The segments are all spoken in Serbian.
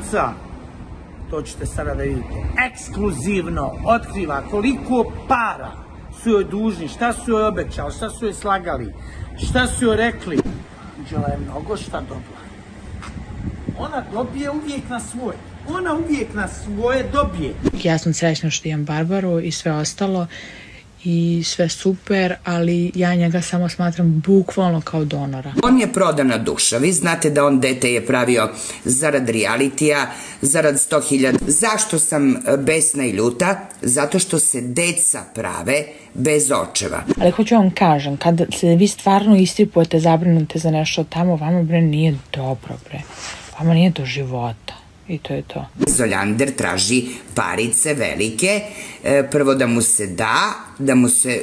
Milica, to ćete sada da vidite, ekskluzivno otkriva koliko para su joj dužni, šta su joj obećali, šta su joj slagali, šta su joj rekli. Anđela je mnogo šta dobila. Ona dobije uvijek na svoje. Ona uvijek na svoje dobije. Ja sam srećna što imam Barbaru i sve ostalo i sve super, ali ja njega samo smatram bukvalno kao donora. On je prodana duša. Vi znate da on dete je pravio zarad realitija, zarad 100.000. Zašto sam besna i ljuta? Zato što se deca prave bez očeva. Ali hoću vam kažem, kada se vi stvarno istripujete, zabrinute za nešto tamo, vama bre nije dobro bre. Vama nije do života. I to je to. Zoljander traži parice velike, prvo da mu se da mu se,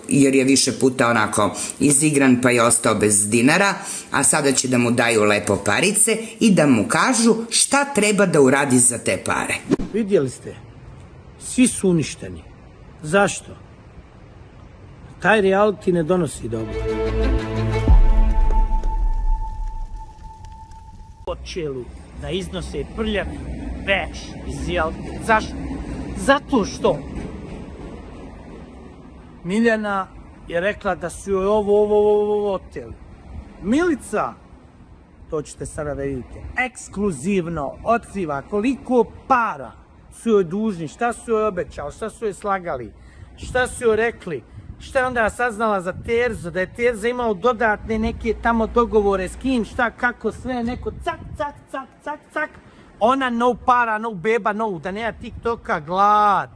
jer je više puta onako izigran pa je ostao bez dinara, a sada će da mu daju lepo parice i da mu kažu šta treba da uradi za te pare. Vidjeli ste, svi su uništeni. Zašto? Taj reality ne donosi dobro. Počelu da iznose prljavi veš iz reality. Zašto? Zato što Miljana je rekla da su joj ovo oteli. Milica, to ćete sada da vidite, ekskluzivno otkriva koliko para su joj dužni, šta su joj obećali, šta su joj slagali, šta su joj rekli. Šta je onda saznala za Terzu, da je Terza imao dodatne neke tamo dogovore s kim, šta, kako, sve, neko cak, cak, cak, cak, cak. Ona no para, no beba, no, da nema TikToka, glad.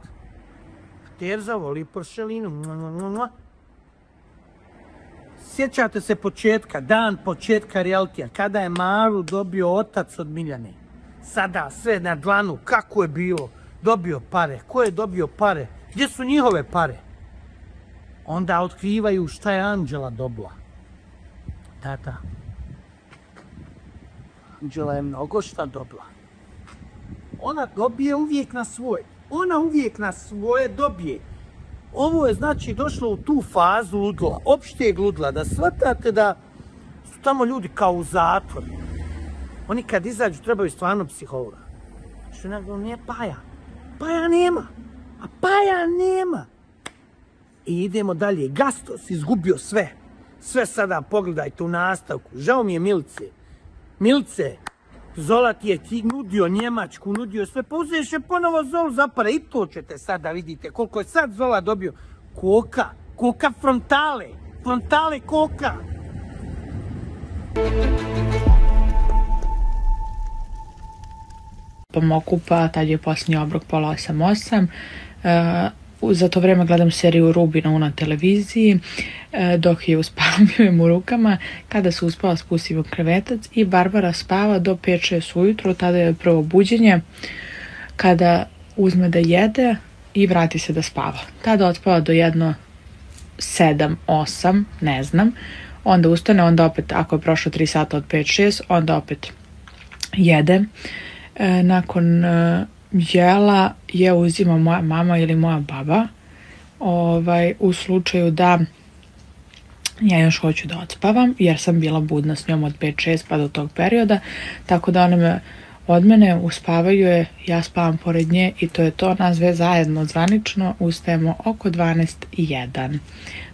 Terza voli poršelinu. Sjećate se početka, dan početka realitija, kada je Maru dobio otac od Miljane. Sada sve na dlanu, kako je bilo, dobio pare, ko je dobio pare, gdje su njihove pare? Onda otkrivaju šta je Anđela dobila. Tata. Anđela je mnogo šta dobila. Ona dobije uvijek na svoje. Ona uvijek na svoje dobije. Ovo je znači došlo u tu fazu ludla, opšteg ludla, da shvatate da su tamo ljudi kao u zatvoru. Oni kad izađu trebaju stvarno psihologa. Što nego nije Paja. Paja nema. A Paja nema. I idemo dalje. Gastos izgubio sve. Sve sada pogledajte u nastavku. Žao mi je Milice. Milice, Zola ti je nudio Njemačku, nudio sve. Pa uzeš je ponovo Zolu zapare. I to ćete sada vidite koliko je sad Zola dobio. Koka. Koka frontale. Frontale koka. Pomokupa, tad je posljednji obrok pola 8:08. Za to vreme gledam seriju Rubina na televiziji, dok je uspavio u rukama. Kada se uspava, spustim u krevetac i Barbara spava do 5-6 ujutro, tada je prvo buđenje, kada uzme da jede i vrati se da spava. Tada odspava do jedno 7-8, ne znam, onda ustane, onda opet, ako je prošlo 3 sata od 5-6, onda opet jede. Nakon jela je uzima moja mama ili moja baba, u slučaju da ja još hoću da odspavam, jer sam bila budna s njom od 5-6 pa do tog perioda, tako da one me od mene uspavaju je, ja spavam pored nje i to je to. Nas sve zajedno zvanično ustajemo oko 12:01.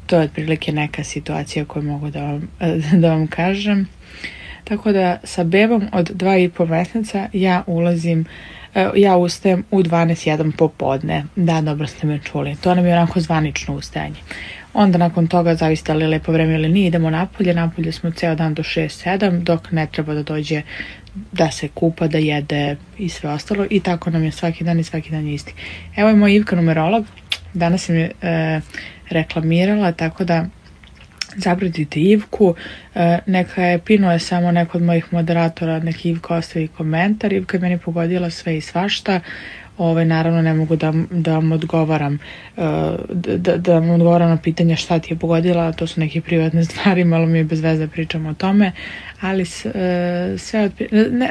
To je otprilike neka situacija koju mogu da vam kažem. Tako da sa bebom od 2,5 mjeseca ja ustajem u 12:01 popodne. Da, dobro ste me čuli. To nam je onako zvanično ustajanje. Onda nakon toga, zavisi da li je lepo vreme ili nije, idemo napolje. Napolje smo ceo dan do 6-7, dok ne treba da dođe da se kupa, da jede i sve ostalo. I tako nam je svaki dan i svaki dan je isti. Evo je moj Ivka numerolog. Danas sam je reklamirala, tako da zapratite Ivku. Neka je pinuje samo neko od mojih moderatora, neki Ivka ostavi komentar. Ivka je meni pogodila sve i svašta. Naravno ne mogu da vam odgovaram na pitanje šta ti je pogodila, to su neke privatne stvari, malo mi je bez veze pričam o tome, ali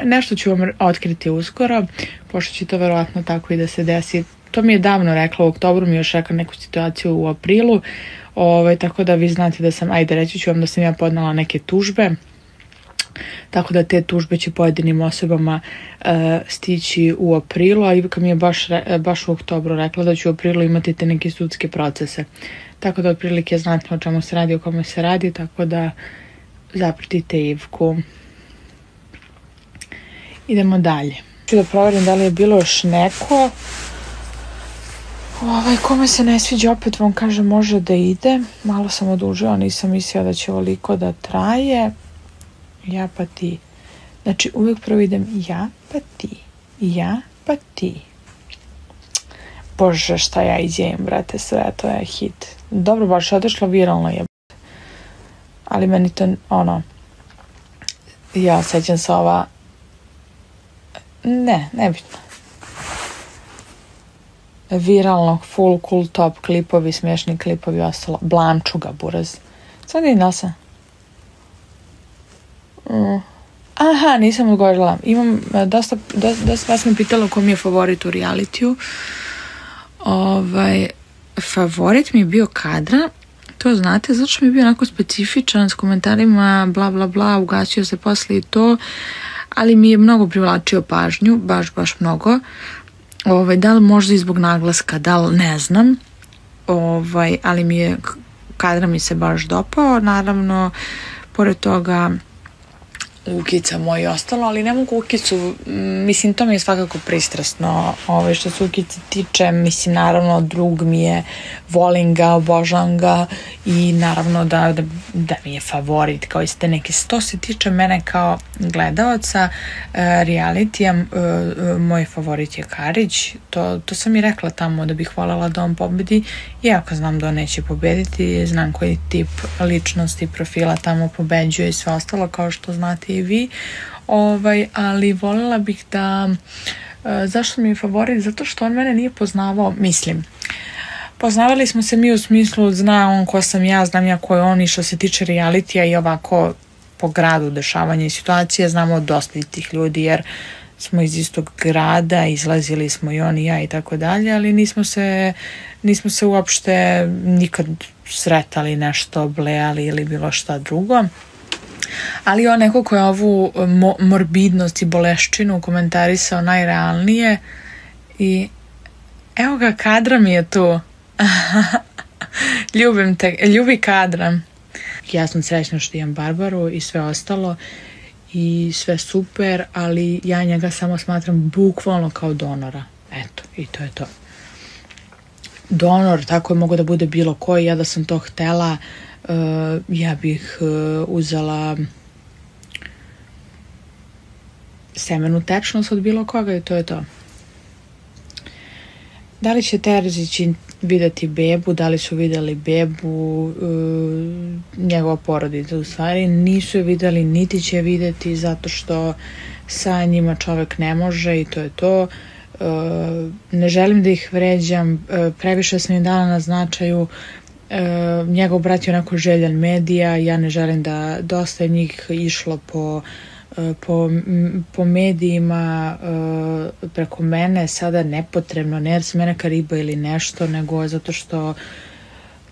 nešto ću vam otkriti uskoro, pošto će to verovatno tako i da se desi. To mi je davno rekla, u oktobru mi još rekla neku situaciju u aprilu, tako da vi znate da sam, reći ću vam da sam ja podnala neke tužbe Tako da te tužbe će pojedinim osobama stići u aprilu, a Ivka mi je baš u oktobru rekla da ću u aprilu imati te neke sudske procese. Tako da otprilike znate o čemu se radi, o kome se radi, tako da zapratite Ivku. Idemo dalje. Ću da proverim da li je bilo još neko. Kome se ne sviđa, opet vam kažem, može da ide. Malo sam odužila, nisam mislila da će ovoliko da traje. Ja pa ti. Znači uvijek prvo idem ja pa ti. Ja pa ti. Bože, šta ja izjevim, brate, sve, to je hit. Dobro, baš je odešlo viralno je. Ali meni to, ja sećam se ova... Nebitno. Viralno, full cool top klipovi, smiješni klipovi, ostalo. Blančuga, buraz. Sad vidim da sam. Aha, nisam odgovorila. Imam dosta vas me pitalo ko mi je favorit u realitiju. Favorit mi je bio Kadra. To znate, zato što mi je bio onako specifičan s komentarima bla bla bla, ugasio se posle i to, ali mi je mnogo privlačio pažnju, baš mnogo. Da li možda i zbog naglaska, da li ne znam, ali Kadra mi se baš dopao, naravno pored toga Ukica moj i ostalo, ali ne mogu Ukicu, mislim to mi je svakako pristrasno, što se Ukice tiče, mislim naravno drug mi je, volim ga, obožavam ga i naravno da mi je favorit, kao iste neke, to se tiče mene kao gledalaca realitija, moj favorit je Karić, to sam i rekla tamo da bih voljela da on pobedi, iako znam da on neće pobediti, znam koji tip ličnosti, profila tamo pobeđuje i sve ostalo, kao što znate i vi, ali voljela bih da, zašto mi je favorit, zato što on mene nije poznavao, mislim, poznavali smo se mi u smislu, zna on ko sam ja, znam ja ko je on i što se tiče realitija i ovako po gradu dešavanja i situacije, znamo dosta tih ljudi jer smo iz istog grada, izlazili smo i on i ja i tako dalje, ali nismo se uopšte nikad sretali, nešto blejali ili bilo šta drugo. Ali on neko ko je ovu morbidnost i boleščinu komentarisao najrealnije i evo ga, Kadra mi je tu. Ljubim te, ljubi Kadra. Ja sam srećna što imam Barbaru i sve ostalo i sve super, ali ja njega samo smatram bukvalno kao donora. Eto, i to je to. Donor, tako je mogo da bude bilo koji, ja da sam to htela, ja bih uzela semenu tečnost od bilo koga i to je to. Da li će Terzić vidjeti bebu, da li su vidjeli bebu, njegova porodica u stvari, nisu je vidjeli, niti će vidjeti zato što sa njima čovjek ne može i to je to. Ne želim da ih vređam, previše sam im dala na značaju, njegov brat je onako željan medija, ja ne želim da dosta je njih išlo po medijima preko mene, sada nepotrebno, ne jer sam ja neka riba ili nešto, nego zato što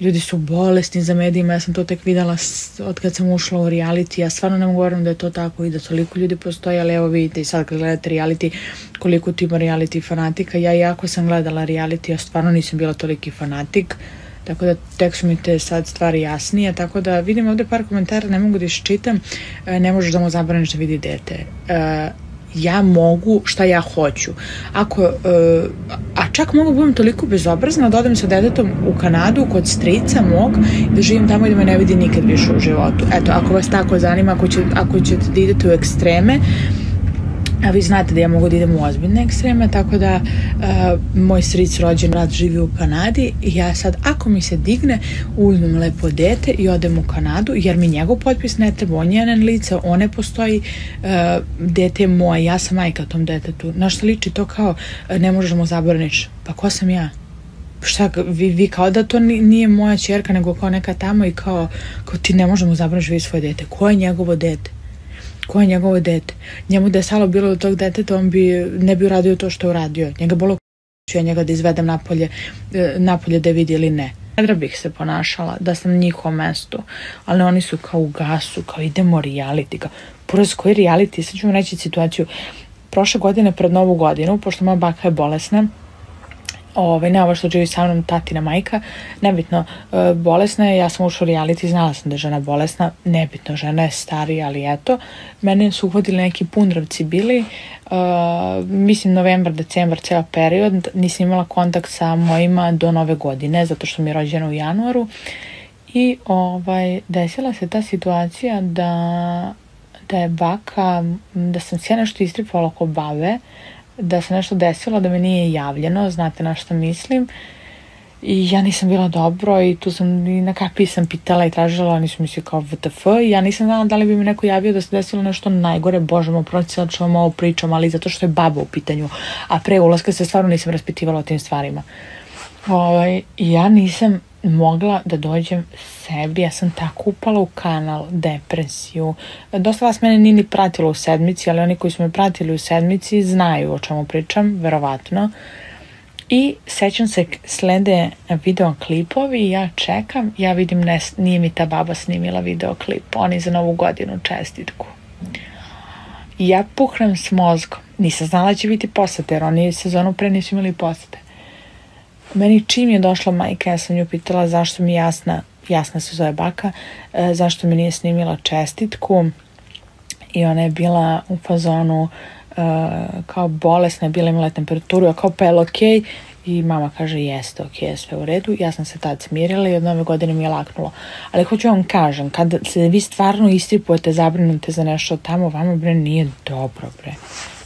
ljudi su bolesni za medijima, ja sam to tek vidjela od kad sam ušla u reality, ja stvarno ne mogu govorim da je to tako i da toliko ljudi postoji, ali evo vidite i sad kad gledate reality, koliko tu ima reality fanatika, ja iako sam gledala reality, ja stvarno nisam bila toliki fanatik, tako da tek su mi te sad stvari jasnije, tako da vidim ovdje par komentara, ne mogu da iščitam, ne možeš da mu zabraniš da vidi dete. Ja mogu šta ja hoću. A čak mogu da budem toliko bezobrazna da odem sa detetom u Kanadu kod strica mog, da živim tamo i da me ne vidi nikad više u životu. Eto, ako vas tako zanima, ako ćete da idete u ekstreme, a vi znate da ja mogu da idem u ozbiljne ekstreme, tako da moj stric rođen brat živi u Kanadi i ja sad, ako mi se digne, uzmem lepo dete i odem u Kanadu, jer mi njegov potpis ne treba, on je njen lice, on ne postoji, dete je moje, ja sam majka tom detetu. Na što liči to kao, ne možeš da mu zabraniš, pa ko sam ja? Šta, vi kao da to nije moja ćerka, nego kao neka tamo i kao ti ne možeš da mu zabraniš vidi svoje dete. Ko je njegovo dete? Ko je njegovo dete? Njemu da je stalo bilo do tog deteta, on ne bi uradio to što je uradio. Njega bolo ću ja njega da izvedem napolje da vidi ili ne. Jedra bih se ponašala da sam na njihovom mestu, ali oni su kao u gasu, kao idemo reality, kao poraz koji reality, sad ću vam reći situaciju. Prošle godine pred Novu godinu, pošto moja baka je bolesna, ne ovo što živi sa mnom, tatina majka, nebitno, bolesna je, ja sam ušla u reality, znala sam da je žena bolesna, nebitno, žena je starija, ali eto, mene su uhvatili neki pundravci bili, mislim novembar, decembar, ceo period, nisam imala kontakt sa mojima do Nove godine, zato što mi je rođena u januaru i desila se ta situacija da je baka, da sam se nešto istripala oko babe, da se nešto desilo, da me nije javljeno, znate na što mislim. I ja nisam bila dobro i tu sam i na kapi sam pitala i tražila, oni su mislili kao WTF i ja nisam znala da li bi mi neko javio da se desilo nešto najgore, bože mu procijela što vam ovo pričam, ali zato što je baba u pitanju, a pre ulaska se stvarno nisam raspitivala o tim stvarima. Ja nisam mogla da dođem sebi, ja sam tako upala u kanal, depresiju. Dosta vas mene nije ni pratilo u sedmici, ali oni koji su me pratili u sedmici znaju o čemu pričam, verovatno. I sećam se, slede videoklipovi i ja čekam, ja vidim, nije mi ta baba snimila videoklip, oni za Novu godinu čestitku. I ja puhnem s mozgom, nisam znala da će biti posete, jer oni sezonu pre nisu imali posete. Meni čim je došla majka, ja sam nju pitala zašto mi Jasna se zove baka, zašto mi nije snimila čestitku i ona je bila u fazonu kao bolesna, je bila imala temperaturu, a kao pa je okej, i mama kaže jeste okej, sve u redu. Ja sam se tad smirila i od Nove godine mi je laknulo. Ali hoću vam kažem, kada se vi stvarno istripujete, zabrinute za nešto tamo, vama bre nije dobro bre,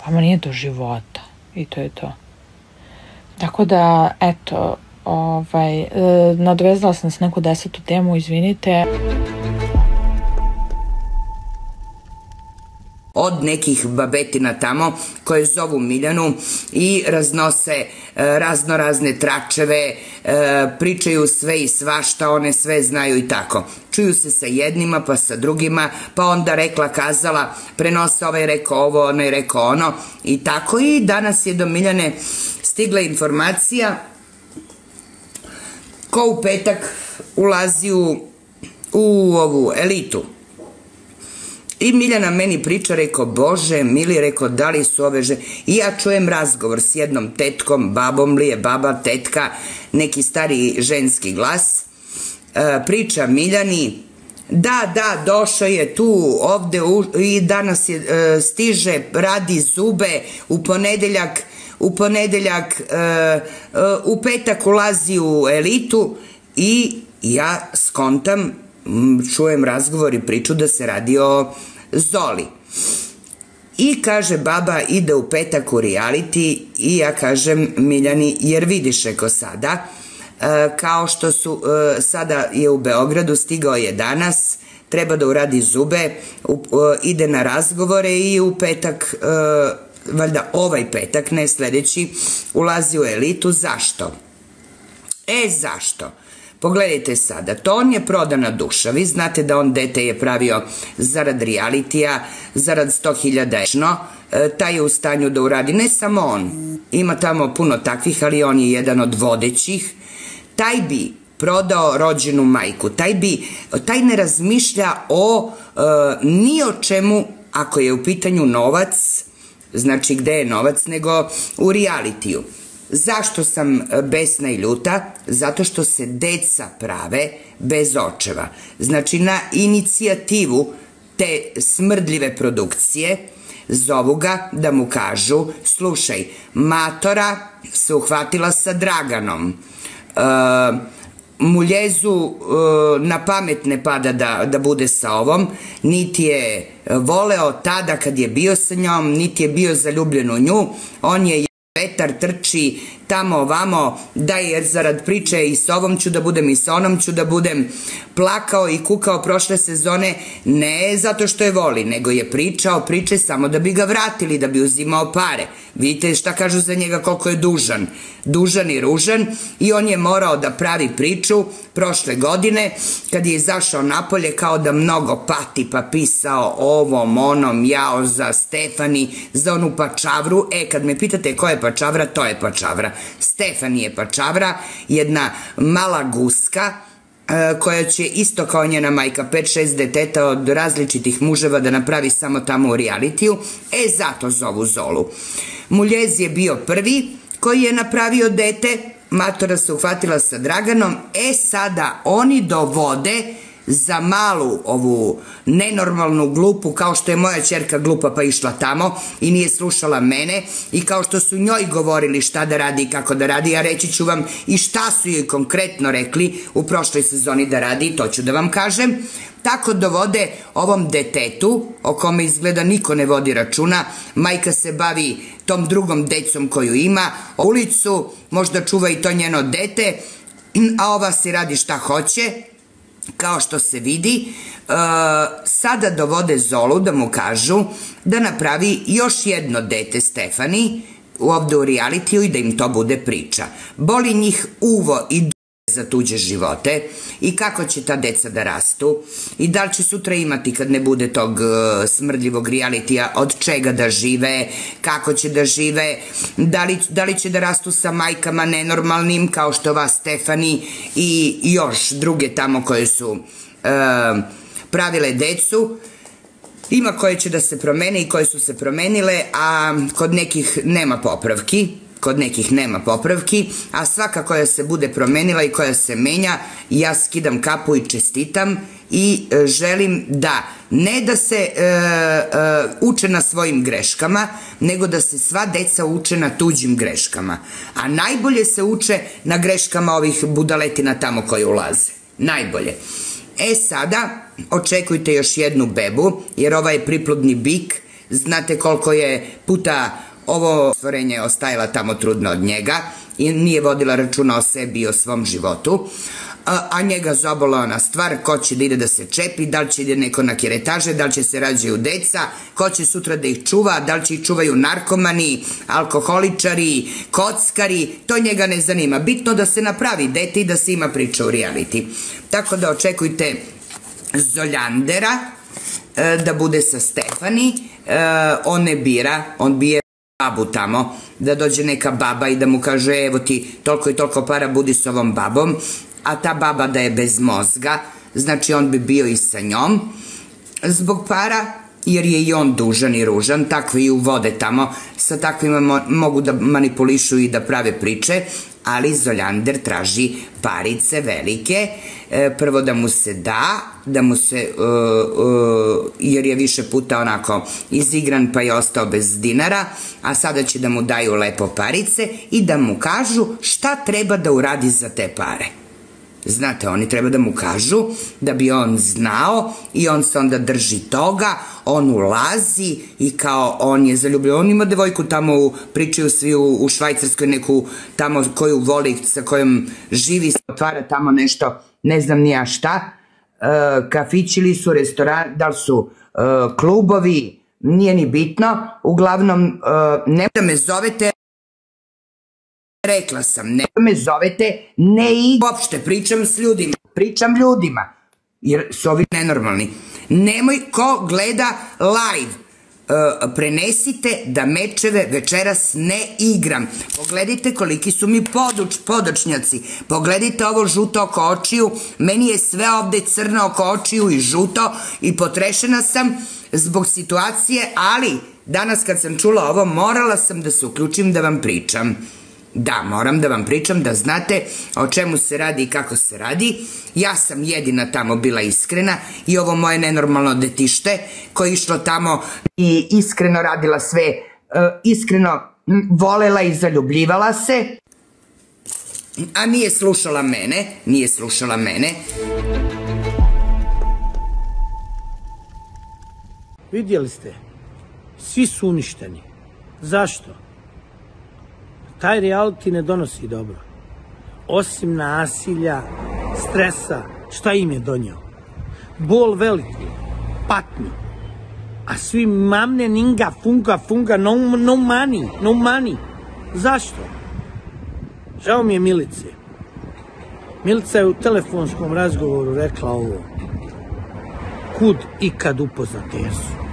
vama nije do života i to je to. Tako da, eto, nadovezala sam se neku 10. temu, izvinite. Od nekih babetina tamo koje zovu Miljanu i raznose razne tračeve, pričaju sve i svašta, one sve znaju i tako. Čuju se sa jednima pa sa drugima, pa onda rekla, kazala, prenose ovaj rekao ovo, onaj rekao ono i tako. I danas je do Miljane stigla informacija ko u petak ulazi u ovu elitu. I Miljana meni priča, rekao, bože, mili, rekao, da li su ove žene... I ja čujem razgovor s jednom tetkom, babom li je baba, tetka, neki stari ženski glas, priča Miljani, da, došao je tu, ovde, i danas stiže, radi zube, u ponedeljak, u petak ulazi u elitu i ja skontam, čujem razgovor i priču da se radi o Zoli. I kaže, baba ide u petak u reality i ja kažem Miljani, jer vidiš, reko sada, kao što su, sada je u Beogradu, stigao je danas, treba da uradi zube, ide na razgovore i u petak, valjda ovaj petak, ne sledeći, ulazi u elitu. Zašto? Zašto? Pogledajte sada, to on je prodana duša, vi znate da on dete je pravio zarad realitija, zarad 100.000 ečno, taj je u stanju da uradi, ne samo on, ima tamo puno takvih, ali on je jedan od vodećih, taj bi prodao rođenu majku, taj ne razmišlja o ni o čemu ako je u pitanju novac, znači gde je novac, nego u realitiju. Zašto sam besna i ljuta? Zato što se deca prave bez očeva. Znači na inicijativu te smrdljive produkcije zovu ga da mu kažu, slušaj, matora se uhvatila sa Draganom, Muljezu na pamet ne pada da bude sa ovom, niti je voleo tada kad je bio sa njom, niti je bio zaljubljen u nju, on je vetar, trči tamo ovamo, jer zarad priče i s ovom ću da budem i s onom ću da budem, plakao i kukao prošle sezone, ne zato što je voli, nego je pričao priče samo da bi ga vratili, da bi uzimao pare. Vidite šta kažu za njega, koliko je dužan i ružan, i on je morao da pravi priču prošle godine, kad je izašao napolje kao da mnogo pati, pa pisao ovom, onom, jao za Stefani, za onu pačavru. Kad me pitate ko je pačavra, to je pačavra. Stefanije Pačavra, jedna mala guska koja će isto kao njena majka 5-6 deteta od različitih muževa da napravi samo tamo u realitiju, zato zovu Zolu. Muljez je bio prvi koji je napravio dete, matora se uhvatila sa Draganom, sada oni dovode za malu ovu nenormalnu glupu, kao što je moja ćerka glupa pa išla tamo i nije slušala mene, i kao što su njoj govorili šta da radi i kako da radi, ja reći ću vam i šta su joj konkretno rekli u prošloj sezoni da radi, i to ću da vam kažem. Tako dovode ovom detetu, o kome izgleda niko ne vodi računa, majka se bavi tom drugom decom koju ima, ulicu, možda čuva i to njeno dete, a ova si radi šta hoće. Kao što se vidi, sada dovode Zolu da mu kažu da napravi još jedno dete Stefani ovde u realitiju i da im to bude priča. Boli njih uvo i za tuđe živote i kako će ta deca da rastu i da li će sutra imati, kad ne bude tog smrdljivog realitija, od čega da žive, kako će da žive, da li će da rastu sa majkama nenormalnim kao što ova Stefani i još druge tamo koje su pravile decu. Ima koje će da se promene i koje su se promenile, a kod nekih nema popravki, a svaka koja se bude promenila i koja se menja, ja skidam kapu i čestitam i želim da ne da se uče na svojim greškama, nego da se sva deca uče na tuđim greškama, a najbolje se uče na greškama ovih budaletina tamo koje ulaze, najbolje. Sada očekujte još jednu bebu, jer ova je priplodni bik, znate koliko je puta ovo stvorenje ostajala tamo trudno od njega i nije vodila računa o sebi i o svom životu, a njega zabola ona stvar, ko će da ide da se čepi, da li će ide neko na kiretaže, da li će se rađaju deca, ko će sutra da ih čuva, da li će ih čuvaju narkomani, alkoholičari, kockari, to njega ne zanima. Bitno da se napravi dete i da se ima priča u reality. Tako da očekujte Zoljandera da bude sa Stefani, on ne bira, on bije babu tamo, da dođe neka baba i da mu kaže evo ti toliko i toliko para, budi s ovom babom, a ta baba da je bez mozga, znači on bi bio i sa njom zbog para, jer je i on dužan i ružan, takvi i uvode tamo, sa takvima mogu da manipulišu i da prave priče, ali Zoljander traži parice velike, prvo da mu se da, jer je više puta onako izigran pa je ostao bez dinara, a sada će da mu daju lepo parice i da mu kažu šta treba da uradi za te pare. Znate, oni treba da mu kažu da bi on znao i on se onda drži toga, on ulazi i kao on je zaljubljen, on ima devojku tamo, pričaju svi u Švajcarskoj, neku tamo koju voli, sa kojom živi, otvara tamo nešto, ne znam ni ja šta, kafići ili su restorani, da li su klubovi, nije ni bitno, uglavnom ne da me zovete, rekla sam, ne me zovete, ne i uopšte, pričam ljudima, jer su ovi nenormalni. Nemoj ko gleda live, prenesite da mečeve večeras ne igram. Pogledajte koliki su mi podočnjaci, pogledajte ovo žuto oko očiju, meni je sve ovde crno oko očiju i žuto i potrešena sam zbog situacije, ali danas kad sam čula ovo morala sam da se uključim da vam pričam. Da, moram da vam pričam, da znate o čemu se radi i kako se radi. Ja sam jedina tamo bila iskrena i ovo moje nenormalno detište koje je išlo tamo i iskreno radila sve, iskreno volela i zaljubljivala se, a nije slušala mene. Vidjeli ste, svi su uništeni. Zašto? Taj reality ne donosi dobro. Osim nasilja, stresa, šta im je donio? Bol veliki, patnju. A svi mamne ninga, funga, no money. Zašto? Žao mi je Milice. Milica je u telefonskom razgovoru rekla ovo. Kud i kad upoznate jesu.